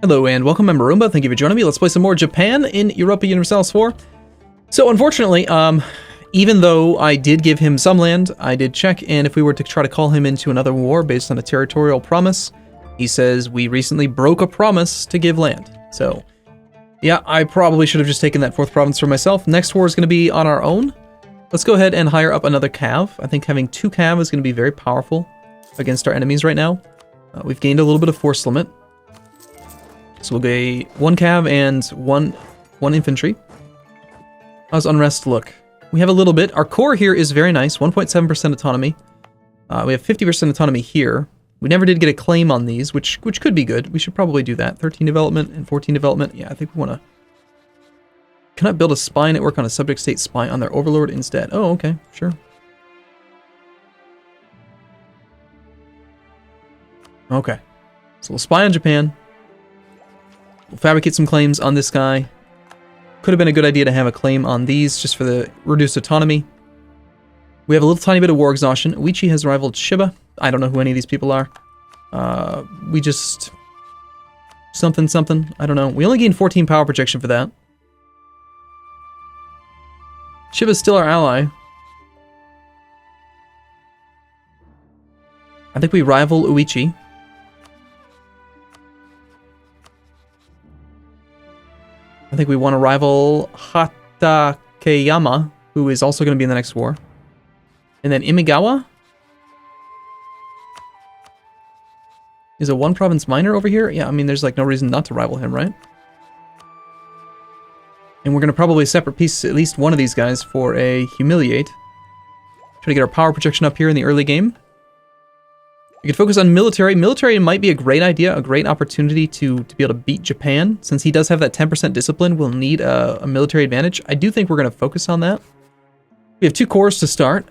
Hello and welcome, I'm Arumba. Thank you for joining me. Let's play some more Japan in Europa Universalis IV. So unfortunately, even though I did give him some land, I did check, and if we were to try to call him into another war based on a territorial promise, he says we recently broke a promise to give land. So yeah, I probably should have just taken that fourth province for myself. Next war is going to be on our own. Let's go ahead and hire up another cav. I think having 2 cav is going to be very powerful against our enemies right now. We've gained a little bit of force limit. So we'll get 1 cav and one infantry. How's unrest look? We have a little bit. Our core here is very nice, 1.7% autonomy. We have 50% autonomy here. We never did get a claim on these, which could be good. We should probably do that. 13 development and 14 development. Yeah, I think we want to... Cannot build a spy network on a subject state spy on their overlord instead. Oh, okay, sure. Okay. So we'll spy on Japan. We'll fabricate some claims on this guy. Could have been a good idea to have a claim on these just for the reduced autonomy. We have a little tiny bit of war exhaustion. Uichi has rivaled Shiba. I don't know who any of these people are. We just... Something. I don't know. We only gained 14 power projection for that. Shiba's still our ally. I think we rival Uichi. I think we want to rival Hatakeyama, who is also going to be in the next war. And then Imigawa is a 1 province minor over here. Yeah, I mean, there's like no reason not to rival him, right? And we're going to probably separate piece at least one of these guys for a humiliate. Try to get our power projection up here in the early game. We could focus on military. Military might be a great idea, a great opportunity to be able to beat Japan. Since he does have that 10% discipline, we'll need a military advantage. I do think we're going to focus on that. We have 2 cores to start.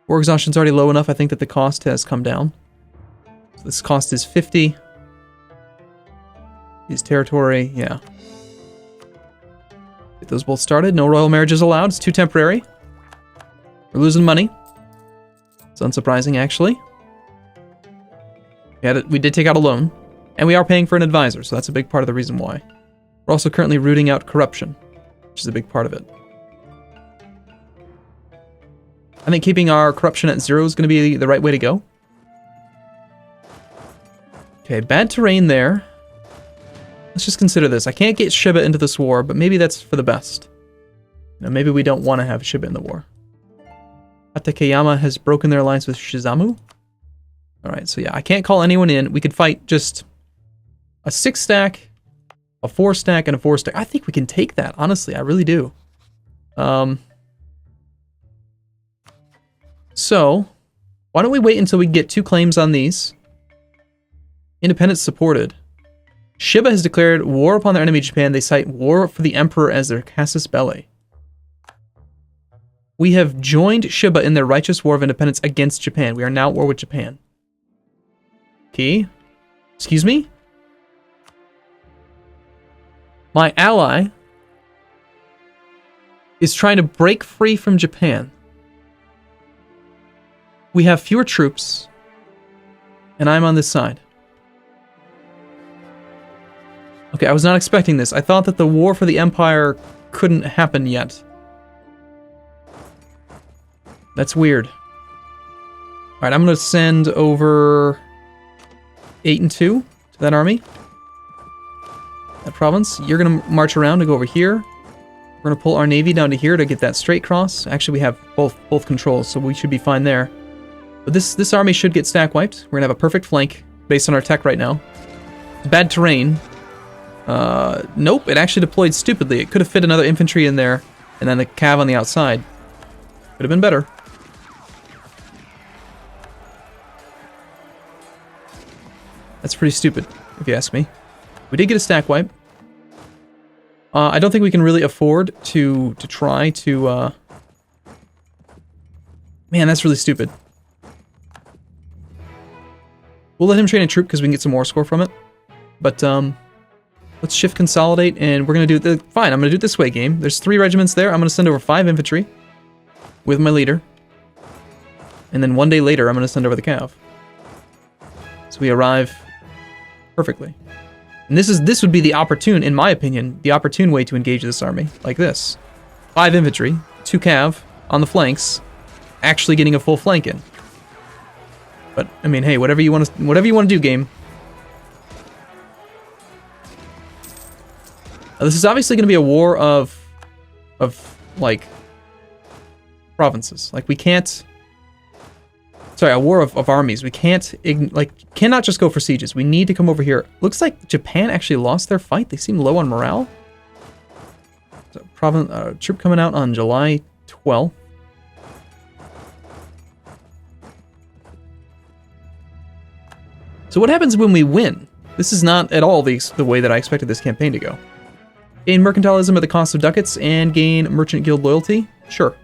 War exhaustion's already low enough, I think, that the cost has come down. So this cost is 50. His territory, yeah. Get those both started. No royal marriages allowed. It's too temporary. We're losing money. It's unsurprising, actually. We did take out a loan, and we are paying for an advisor, so that's a big part of the reason why. We're also currently rooting out corruption, which is a big part of it. I think keeping our corruption at 0 is going to be the right way to go. Okay, bad terrain there. Let's just consider this. I can't get Shiba into this war, but maybe that's for the best. You know, maybe we don't want to have Shiba in the war. Hatakeyama has broken their alliance with Shizamu. Alright, so yeah, I can't call anyone in. We could fight just a 6 stack, a 4 stack, and a 4 stack. I think we can take that, honestly. I really do. So, why don't we wait until we get 2 claims on these? Independence supported. Shiba has declared war upon their enemy Japan. They cite war for the emperor as their casus belli. We have joined Shiba in their righteous war of independence against Japan. We are now at war with Japan. Okay. Excuse me? My ally is trying to break free from Japan. We have fewer troops, and I'm on this side. Okay, I was not expecting this. I thought that the war for the empire couldn't happen yet. That's weird. Alright, I'm going to send over 8 and 2 to that army. That province. You're going to march around to go over here. We're going to pull our navy down to here to get that straight cross. Actually, we have both controls, so we should be fine there. But this army should get stack wiped. We're going to have a perfect flank based on our tech right now. Bad terrain. Nope, it actually deployed stupidly. It could have fit another infantry in there and then a cav on the outside. Could have been better. That's pretty stupid, if you ask me. We did get a stack wipe. I don't think we can really afford to try to... Man, that's really stupid. We'll let him train a troop because we can get some more score from it. But, let's shift consolidate, and we're going to do it... Fine, I'm going to do it this way, game. There's 3 regiments there. I'm going to send over 5 infantry with my leader. And then 1 day later, I'm going to send over the cav. So we arrive perfectly. And this would be the opportune, in my opinion, the opportune way to engage this army, like this. 5 infantry, 2 cav on the flanks, actually getting a full flank in. But I mean, hey, whatever you want to do, game. Now, this is obviously going to be a war of like provinces. Like we can't. Sorry, a war of armies. We can't cannot just go for sieges. We need to come over here. Looks like Japan actually lost their fight. They seem low on morale. So, troop coming out on July 12th. So what happens when we win? This is not at all the way that I expected this campaign to go. Gain mercantilism at the cost of ducats and gain merchant guild loyalty? Sure.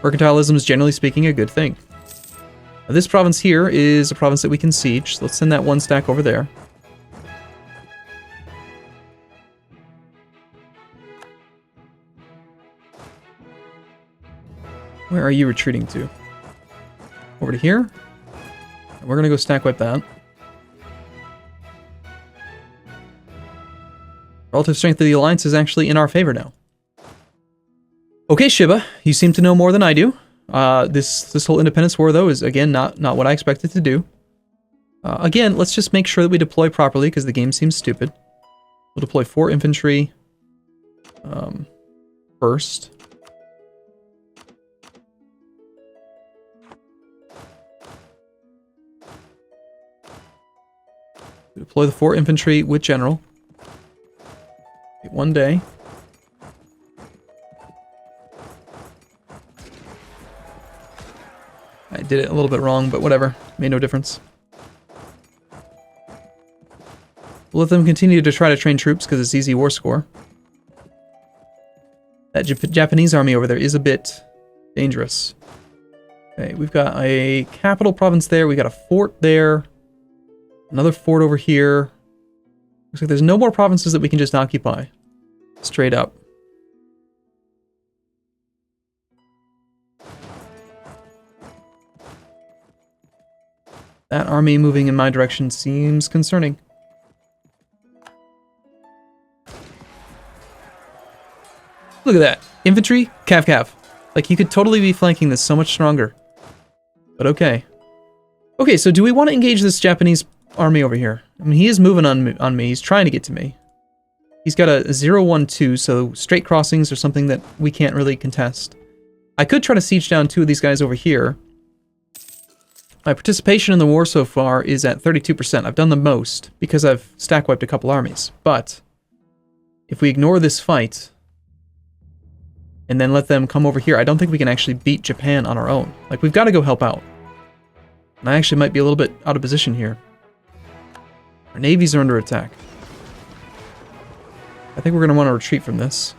Mercantilism is generally speaking a good thing. Now, this province here is a province that we can siege, so let's send that 1 stack over there. Where are you retreating to? Over to here? We're gonna go stack wipe that. Relative strength of the alliance is actually in our favor now. Okay, Shiba, you seem to know more than I do. This whole independence war, though, is again not what I expected to do. Again, let's just make sure that we deploy properly because the game seems stupid. We'll deploy 4 infantry first. Deploy the 4 infantry with general. Wait 1 day. I did it a little bit wrong, but whatever. Made no difference. We'll let them continue to try to train troops because it's easy war score. That Japanese army over there is a bit dangerous. Okay, we've got a capital province there. We got a fort there. Another fort over here. Looks like there's no more provinces that we can just occupy. Straight up. That army moving in my direction seems concerning. Look at that. Infantry, cav. Like, you could totally be flanking this so much stronger. But okay. Okay, so do we want to engage this Japanese army over here? I mean, he is moving on me. He's trying to get to me. He's got a 0-1-2, so straight crossings are something that we can't really contest. I could try to siege down 2 of these guys over here. My participation in the war so far is at 32%. I've done the most because I've stack wiped a couple armies. But if we ignore this fight and then let them come over here, I don't think we can actually beat Japan on our own. Like, we've got to go help out. And I actually might be a little bit out of position here. Our navies are under attack. I think we're going to want to retreat from this.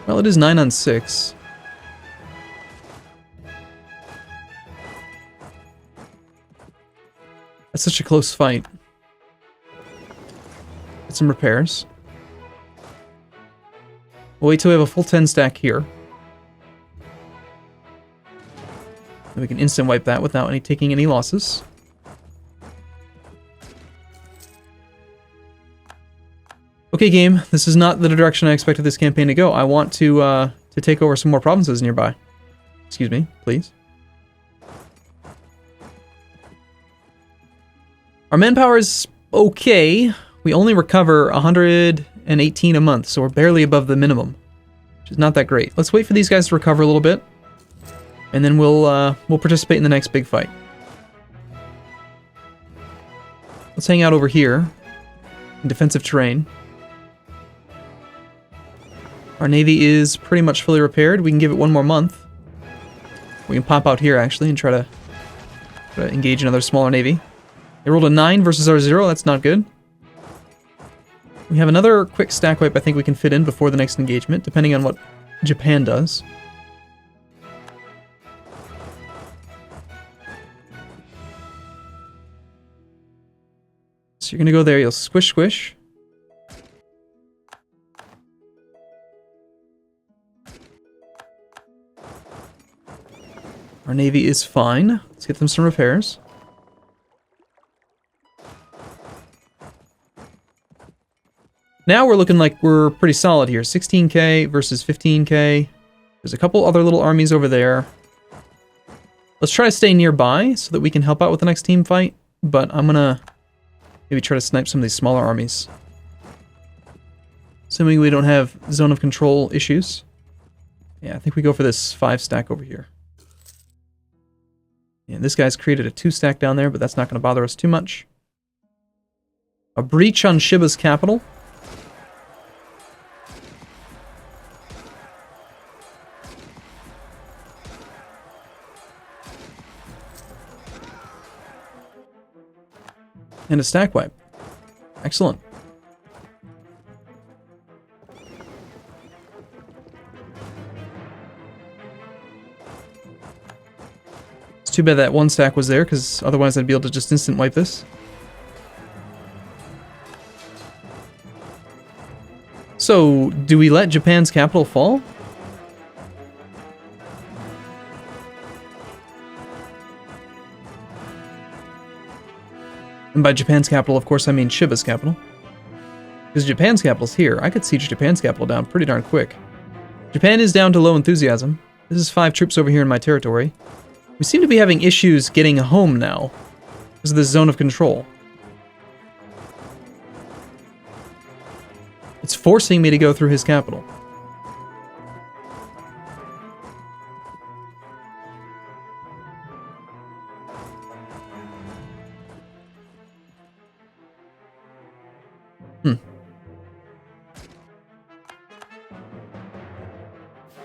Well, it is 9 on 6. That's such a close fight. Get some repairs. We'll wait till we have a full 10 stack here. And we can instant wipe that without taking any losses. Okay, game. This is not the direction I expected this campaign to go. I want to take over some more provinces nearby. Excuse me, please. Our manpower is okay. We only recover 118 a month, so we're barely above the minimum, which is not that great. Let's wait for these guys to recover a little bit, and then we'll participate in the next big fight. Let's hang out over here in defensive terrain. Our navy is pretty much fully repaired. We can give it 1 more month. We can pop out here actually and try to engage another smaller navy. They rolled a 9 versus our 0. That's not good. We have another quick stack wipe I think we can fit in before the next engagement, depending on what Japan does. So you're going to go there. You'll squish, squish. Our navy is fine. Let's get them some repairs. Now we're looking like we're pretty solid here. 16k versus 15k. There's a couple other little armies over there. Let's try to stay nearby so that we can help out with the next team fight. But I'm gonna maybe try to snipe some of these smaller armies. Assuming we don't have zone of control issues. Yeah, I think we go for this 5-stack over here. And this guy's created a 2-stack down there, but that's not going to bother us too much. A breach on Shiba's capital. And a stack wipe. Excellent. It's too bad that 1 stack was there, because otherwise I'd be able to just instant wipe this. So, do we let Japan's capital fall? And by Japan's capital, of course, I mean Shiba's capital. Because Japan's capital's here. I could siege Japan's capital down pretty darn quick. Japan is down to low enthusiasm. This is 5 troops over here in my territory. We seem to be having issues getting home now because of this zone of control. It's forcing me to go through his capital. Well,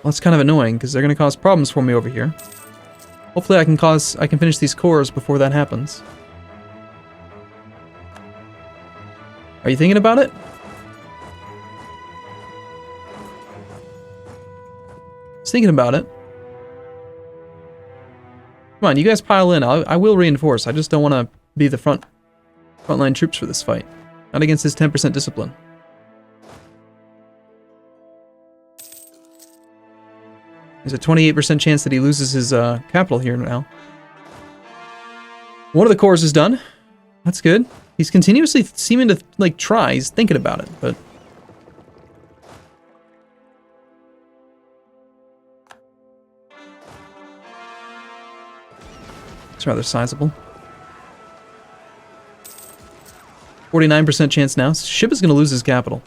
that's kind of annoying because they're going to cause problems for me over here. Hopefully I can finish these cores before that happens. Are you thinking about it? Just thinking about it. Come on, you guys pile in. I will reinforce. I just don't want to be the frontline troops for this fight. Not against his 10% discipline. There's a 28% chance that he loses his capital here now. One of the cores is done. That's good. He's continuously seeming to, like, try. He's thinking about it, but... it's rather sizable. 49% chance now. Shiba's going to lose his capital.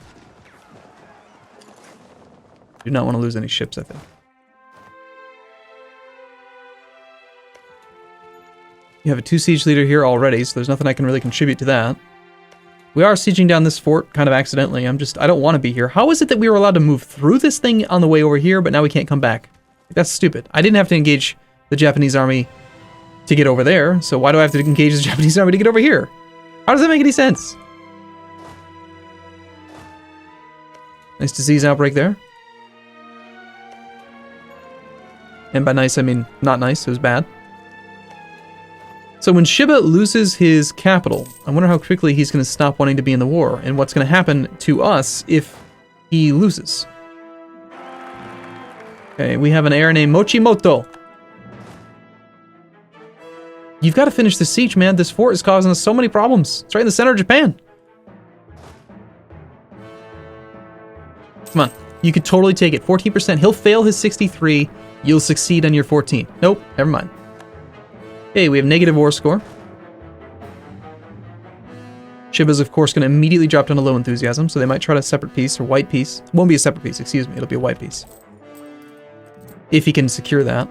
Do not want to lose any ships, I think. You have a 2 siege leader here already, so there's nothing I can really contribute to that. We are sieging down this fort kind of accidentally. I don't want to be here. How is it that we were allowed to move through this thing on the way over here, but now we can't come back? That's stupid. I didn't have to engage the Japanese army to get over there, so why do I have to engage the Japanese army to get over here? How does that make any sense? Nice disease outbreak there. And by nice, I mean not nice. It was bad. So when Shiba loses his capital, I wonder how quickly he's going to stop wanting to be in the war, and what's going to happen to us if he loses. Okay, we have an heir named Mochimoto. You've got to finish the siege, man. This fort is causing us so many problems. It's right in the center of Japan. Come on. You could totally take it. 14%. He'll fail his 63. You'll succeed on your 14. Nope. Never mind. Okay, we have negative war score. Shiba's, of course, going to immediately drop down to low enthusiasm, so they might try to separate peace, or white peace. It won't be a separate peace, excuse me. It'll be a white peace. If he can secure that.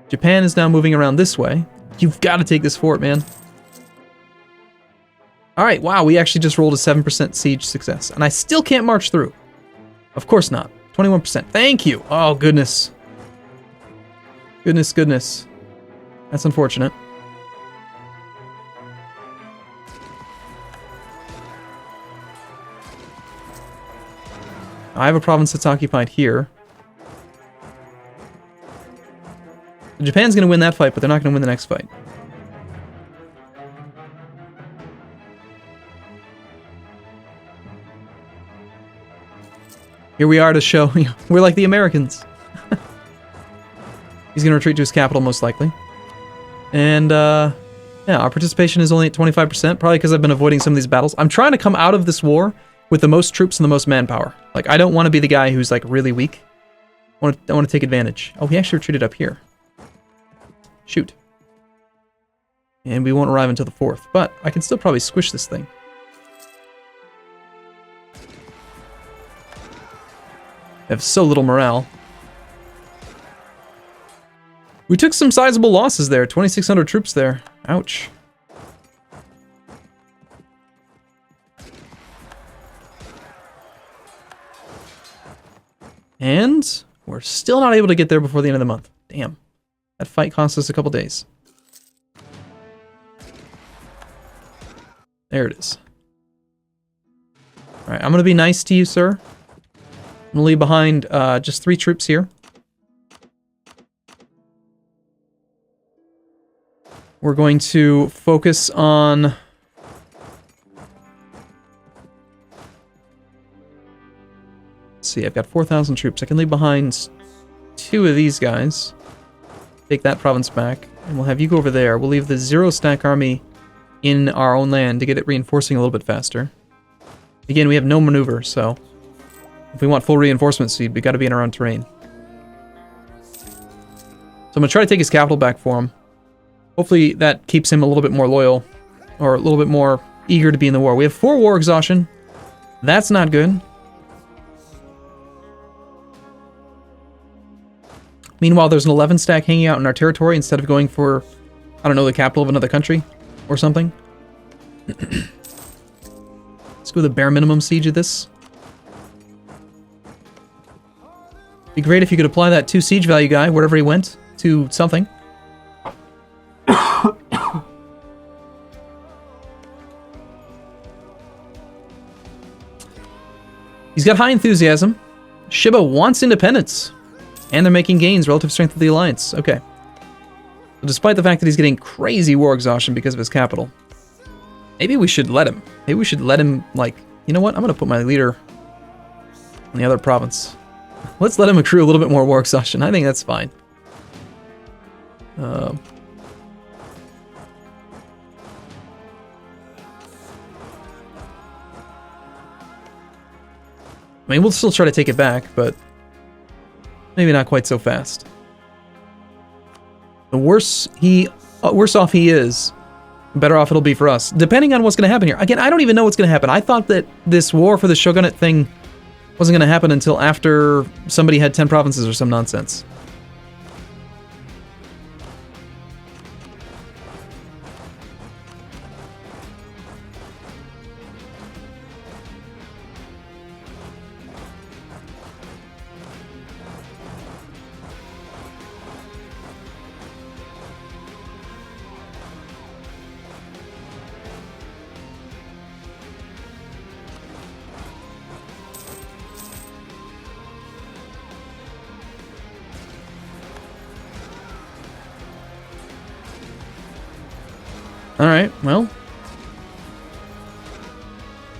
Japan is now moving around this way. You've got to take this fort, man. Alright, wow, we actually just rolled a 7% siege success. And I still can't march through. Of course not. 21%. Thank you. Oh, goodness. Goodness. That's unfortunate. I have a province that's occupied here. Japan's going to win that fight, but they're not going to win the next fight. Here we are to show, we're like the Americans. He's going to retreat to his capital, most likely. And, yeah, our participation is only at 25%, probably because I've been avoiding some of these battles. I'm trying to come out of this war with the most troops and the most manpower. Like, I don't want to be the guy who's, like, really weak. I want to take advantage. Oh, he actually retreated up here. Shoot. And we won't arrive until the 4th, but I can still probably squish this thing. I have so little morale. We took some sizable losses there. 2,600 troops there. Ouch. And we're still not able to get there before the end of the month. Damn. That fight cost us a couple days. There it is. Alright, I'm going to be nice to you, sir. I'm going to leave behind just 3 troops here. We're going to focus on... Let's see, I've got 4,000 troops. I can leave behind 2 of these guys. Take that province back, and we'll have you go over there. We'll leave the 0-stack army in our own land to get it reinforcing a little bit faster. Again, we have no maneuver, so if we want full reinforcement speed, we got to be in our own terrain. So I'm going to try to take his capital back for him. Hopefully that keeps him a little bit more loyal, or a little bit more eager to be in the war. We have 4 war exhaustion. That's not good. Meanwhile, there's an 11-stack hanging out in our territory instead of going for, I don't know, the capital of another country or something. Let's go with a bare minimum siege of this. Be great if you could apply that 2 siege value guy, wherever he went, to something. He's got high enthusiasm. Shiba wants independence. And they're making gains relative strength of the alliance. Okay. So despite the fact that he's getting crazy war exhaustion because of his capital, maybe we should let him. Maybe we should let him, like, you know what? I'm going to put my leader in the other province. Let's let him accrue a little bit more war exhaustion. I think that's fine. I mean, we'll still try to take it back, but maybe not quite so fast. The worse off he is, the better off it'll be for us, depending on what's going to happen here. Again, I don't even know what's going to happen. I thought that this war for the shogunate thing wasn't going to happen until after somebody had 10 provinces or some nonsense. Alright, well.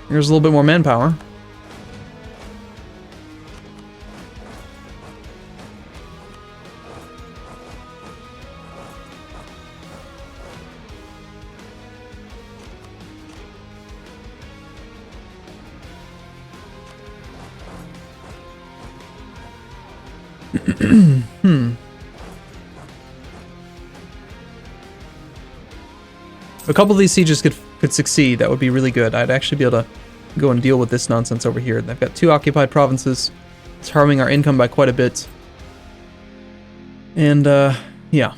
Here's a little bit more manpower. If a couple of these sieges could succeed, that would be really good. I'd actually be able to go and deal with this nonsense over here. They've got 2 occupied provinces. It's harming our income by quite a bit. And, yeah.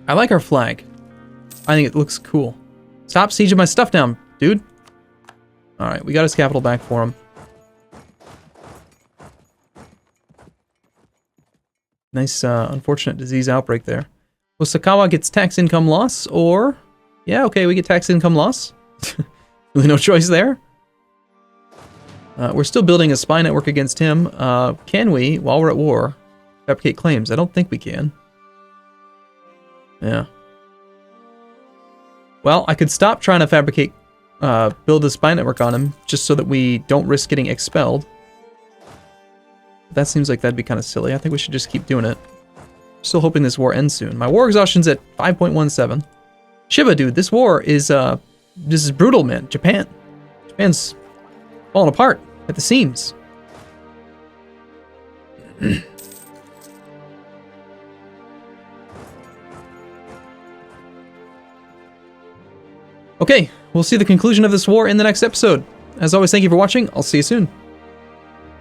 I like our flag. I think it looks cool. Stop sieging my stuff down, dude. Alright, we got his capital back for him. Nice, unfortunate disease outbreak there. Osakawa gets tax income loss, or... Yeah, okay, we get tax income loss. Really no choice there. We're still building a spy network against him. Can we, while we're at war, fabricate claims? I don't think we can. Yeah. Well, I could stop trying to fabricate, build a spy network on him, just so that we don't risk getting expelled. That seems like that'd be kind of silly. I think we should just keep doing it. Still hoping this war ends soon. My war exhaustion's at 5.17. Shiba, dude, this war is, this is brutal, man. Japan's falling apart at the seams. Okay, we'll see the conclusion of this war in the next episode. As always, thank you for watching. I'll see you soon.